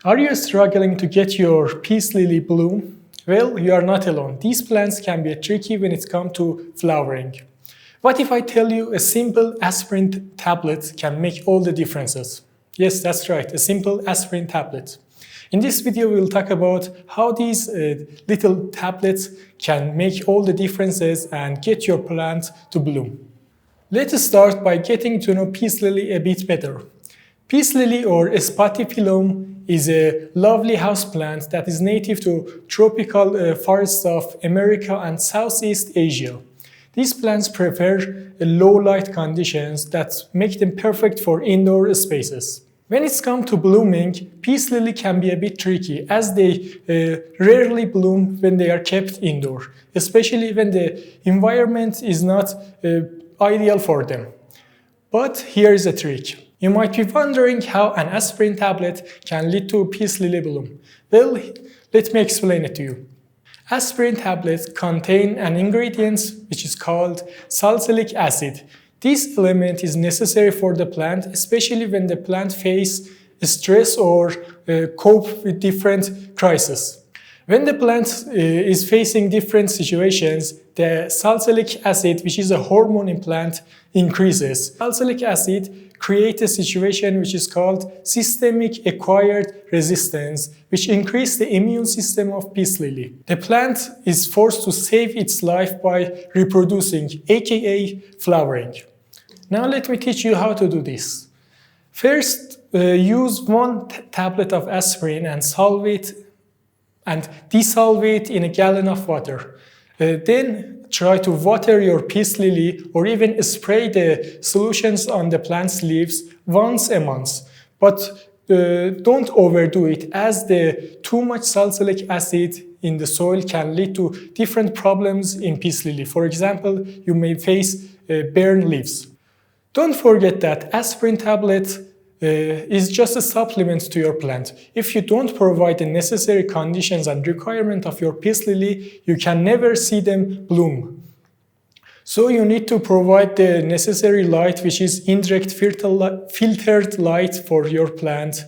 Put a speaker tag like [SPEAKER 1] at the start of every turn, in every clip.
[SPEAKER 1] Are you struggling to get your peace lily bloom? Well, you are not alone. These plants can be tricky when it comes to flowering. What if I tell you a simple aspirin tablet can make all the differences? Yes, that's right, a simple aspirin tablet. In this video, we'll talk about how these little tablets can make all the differences and get your plant to bloom. Let's start by getting to know peace lily a bit better. Peace lily, or Spathiphyllum, is a lovely houseplant that is native to tropical forests of America and Southeast Asia. These plants prefer low light conditions that make them perfect for indoor spaces. When it's come to blooming, peace lily can be a bit tricky as they rarely bloom when they are kept indoor, especially when the environment is not ideal for them. But here is a trick. You might be wondering how an aspirin tablet can lead to peace lily bloom. Well, let me explain it to you. Aspirin tablets contain an ingredient which is called salicylic acid. This element is necessary for the plant, especially when the plant faces stress or cope with different crises. When the plant is facing different situations, the salicylic acid, which is a hormone in plant, increases. Salicylic acid creates a situation which is called systemic acquired resistance, which increases the immune system of peace lily. The plant is forced to save its life by reproducing, aka flowering. Now let me teach you how to do this. First, use one tablet of aspirin and dissolve it in a gallon of water. Then try to water your peace lily or even spray the solutions on the plant's leaves once a month. But don't overdo it, as the too much salicylic acid in the soil can lead to different problems in peace lily. For example, you may face burn leaves. Don't forget that aspirin tablet is just a supplement to your plant. If you don't provide the necessary conditions and requirement of your peace lily, you can never see them bloom. So you need to provide the necessary light, which is indirect filtered light for your plant,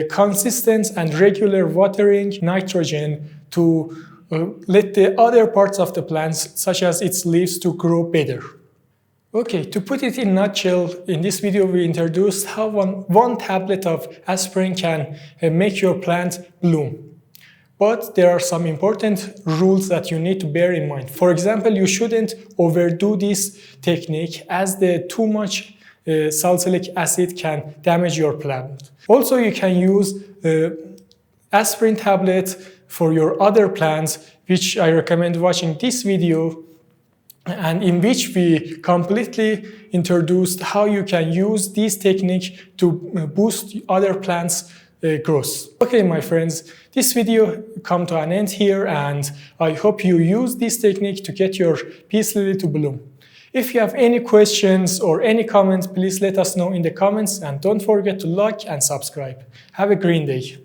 [SPEAKER 1] consistent and regular watering, nitrogen to let the other parts of the plants, such as its leaves, to grow better. Okay, to put it in a nutshell, in this video we introduced how one tablet of aspirin can make your plant bloom. But there are some important rules that you need to bear in mind. For example, you shouldn't overdo this technique, as the too much salicylic acid can damage your plant. Also, you can use aspirin tablet for your other plants, which I recommend watching this video, and in which we completely introduced how you can use this technique to boost other plants' growth. Okay, my friends, this video come to an end here, and I hope you use this technique to get your peace lily to bloom. If you have any questions or any comments, please let us know in the comments, and don't forget to like and subscribe. Have a green day.